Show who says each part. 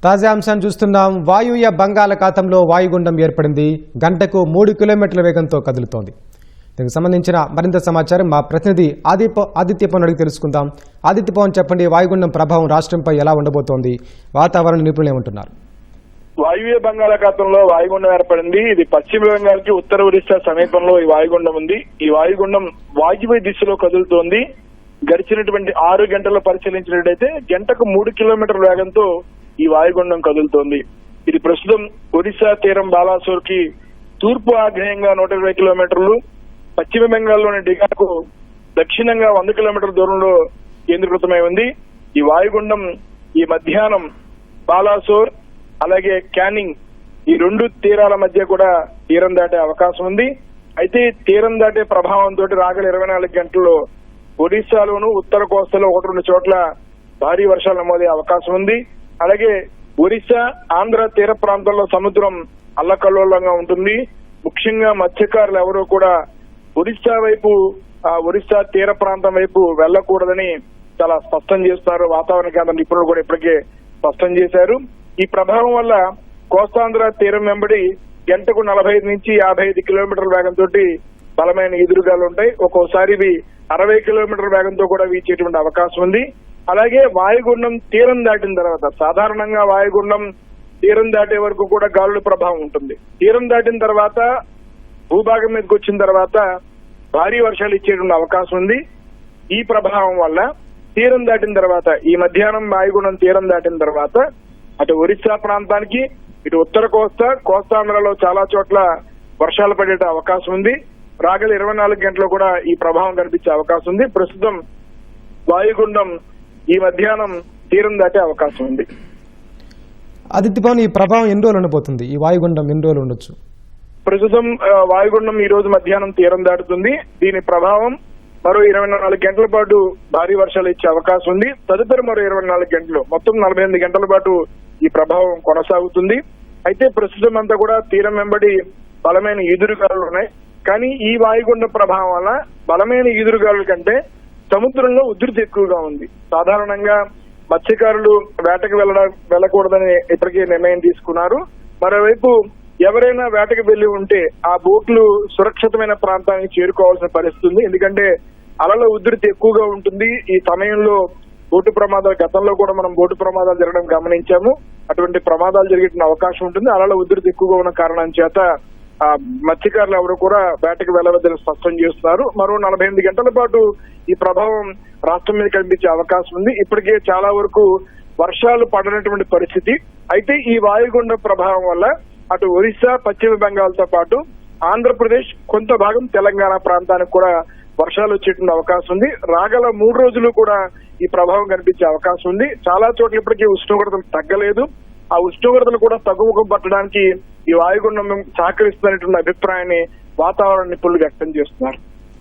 Speaker 1: తాజా అంశాన్ని చూస్తున్నాం. వాయువ్య బంగాళాఖాతంలో వాయుగుండం ఏర్పడింది. గంటకు 3 కిలోమీటర్ల వేగంతో కదులుతోంది. దీనికి సంబంధించిన మరింత సమాచారం మా ప్రతినిధి ఆదిత్య పవన్ అడిగి తెలుసుకుందాం. ఆదిత్య పవన్, చెప్పండి, వాయుగుండం ప్రభావం రాష్ట్రంపై ఎలా ఉండబోతోంది? వాతావరణ నిపుణులు ఏమంటున్నారు?
Speaker 2: వాయువ్య బంగాళాఖాతంలో వాయుగుండం ఏర్పడింది. ఇది పశ్చిమ బెంగాల్ కి ఉత్తర ఒరిస్సా సమీపంలో ఈ వాయుగుండం ఉంది. ఈ వాయుగుండం వాయువ్య దిశలో కదులుతోంది. గడిచినటువంటి 6 గంటల్లో పరిశీలించినట్టయితే గంటకు 3 కిలోమీటర్ల వేగంతో ఈ వాయుగుండం కదులుతోంది. ఇది ప్రస్తుతం ఒడిశా తీరం బాలాసోర్ కి తూర్పు ఆగ్నేయంగా 120 కిలోమీటర్లు, పశ్చిమ బెంగాల్లోని డిగాకు దక్షిణంగా 100 కిలోమీటర్ల దూరంలో కేంద్రీకృతమై ఉంది. ఈ వాయుగుండం ఈ మధ్యాహ్నం బాలాసోర్ అలాగే క్యానింగ్ ఈ 2 తీరాల మధ్య కూడా తీరం దాటే అవకాశం ఉంది. అయితే తీరం దాటే ప్రభావంతో రాగల 24 గంటల్లో ఒడిశాలోను ఉత్తర కోస్తాలో 1-2 చోట్ల భారీ వర్షాలు నమోదే అవకాశం ఉంది. అలాగే ఒరిస్సా ఆంధ్ర తీర ప్రాంతాల్లో సముద్రం అల్లకల్లోలంగా ఉంటుంది. ముఖ్యంగా మత్స్యకారులు ఎవరూ కూడా ఒరిస్సా తీర ప్రాంతం వైపు వెళ్లకూడదని చాలా స్పష్టం చేస్తున్నారు. వాతావరణ కేంద్ర నిపుణులు కూడా ఇప్పటికే స్పష్టం చేశారు. ఈ ప్రభావం వల్ల కోస్తాంధ్ర తీరం వెంబడి గంటకు 45 నుంచి 55 కిలోమీటర్ల వేగంతో బలమైన ఎదురుగాలు ఉంటాయి. ఒక్కోసారి ఇవి 60 కిలోమీటర్ల వేగంతో కూడా వీచేటువంటి అవకాశం ఉంది. అలాగే వాయుగుండం తీరం దాటిన తర్వాత, సాధారణంగా వాయుగుండం తీరం దాటే వరకు కూడా గాలుల ప్రభావం ఉంటుంది. తీరం దాటిన తర్వాత భూభాగం మీదకి వచ్చిన తర్వాత భారీ వర్షాలు ఇచ్చేటువంటి అవకాశం ఉంది. ఈ ప్రభావం వల్ల తీరం దాటిన తర్వాత, ఈ మధ్యాహ్నం వాయుగుండం తీరం దాటిన తర్వాత అటు ఒరిస్సా ప్రాంతానికి, ఇటు ఉత్తర కోస్తాంధ్రలో చాలా చోట్ల వర్షాలు పడే అవకాశం ఉంది. రాగల 24 గంటలు కూడా ఈ ప్రభావం కనిపించే అవకాశం ఉంది. ప్రస్తుతం వాయుగుండం ఈ మధ్యాహ్నం తీరం దాటే అవకాశం ఉంది.
Speaker 1: ఆదిత్య పవన్, ఈ ప్రభావం ఎన్ని రోజులు ఉండబోతుంది? ఈ వాయుగుండం ఎన్ని రోజులు ఉండొచ్చు?
Speaker 2: ప్రస్తుతం వాయుగుండం ఈ రోజు మధ్యాహ్నం తీరం దాటుతుంది. దీని ప్రభావం మరో 24 గంటల పాటు భారీ వర్షాలు ఇచ్చే అవకాశం ఉంది. తదుపరి మరో 24 గంటలు, మొత్తం 48 గంటల పాటు ఈ ప్రభావం కొనసాగుతుంది. అయితే ప్రస్తుతం అంతా కూడా తీరం వెంబడి బలమైన ఈదురుగాలులు ఉన్నాయి. కానీ ఈ వాయుగుండ ప్రభావం వల్ల బలమైన ఈదురుగాలుల కంటే సముద్రంలో ఉధృతి ఎక్కువగా ఉంది. సాధారణంగా మత్స్యకారులు వేటకు వెళ్ళకూడదని ఇప్పటికే నిర్ణయం తీసుకున్నారు. మరోవైపు ఎవరైనా వేటకు వెళ్లి ఉంటే ఆ బోట్లు సురక్షితమైన ప్రాంతానికి చేరుకోవాల్సిన పరిస్థితి ఉంది. ఎందుకంటే అలల ఉధృతి ఎక్కువగా ఉంటుంది. ఈ సమయంలో బోటు ప్రమాదాలు, గతంలో కూడా మనం బోటు ప్రమాదాలు జరగడం గమనించాము. అటువంటి ప్రమాదాలు జరిగే అవకాశం ఉంటుంది. అలల ఉధృతి ఎక్కువగా ఉన్న కారణం చేత మత్స్యకారులు ఎవరు కూడా వేటకు వెళ్లవద్దని స్పష్టం చేస్తున్నారు. మరో 48 గంటల పాటు ఈ ప్రభావం రాష్ట్రం మీద కనిపించే అవకాశం ఉంది. ఇప్పటికే చాలా వరకు వర్షాలు పడనటువంటి పరిస్థితి. అయితే ఈ వాయుగుండ ప్రభావం వల్ల అటు ఒరిస్సా, పశ్చిమ బెంగాల్తో పాటు ఆంధ్రప్రదేశ్, కొంత భాగం తెలంగాణ ప్రాంతానికి కూడా వర్షాలు వచ్చేటువంటి అవకాశం ఉంది. రాగల 3 రోజులు కూడా ఈ ప్రభావం కనిపించే అవకాశం ఉంది. చాలా చోట్ల ఇప్పటికీ ఉష్ణోగ్రతలు తగ్గలేదు. ఆ ఉష్ణోగ్రతలు కూడా తగ్గుముఖం పట్టడానికి ఈ వాయుగుండం సహకరిస్తున్నటువంటి అభిప్రాయాన్ని వాతావరణ నిపుణులు వ్యక్తం చేస్తున్నారు.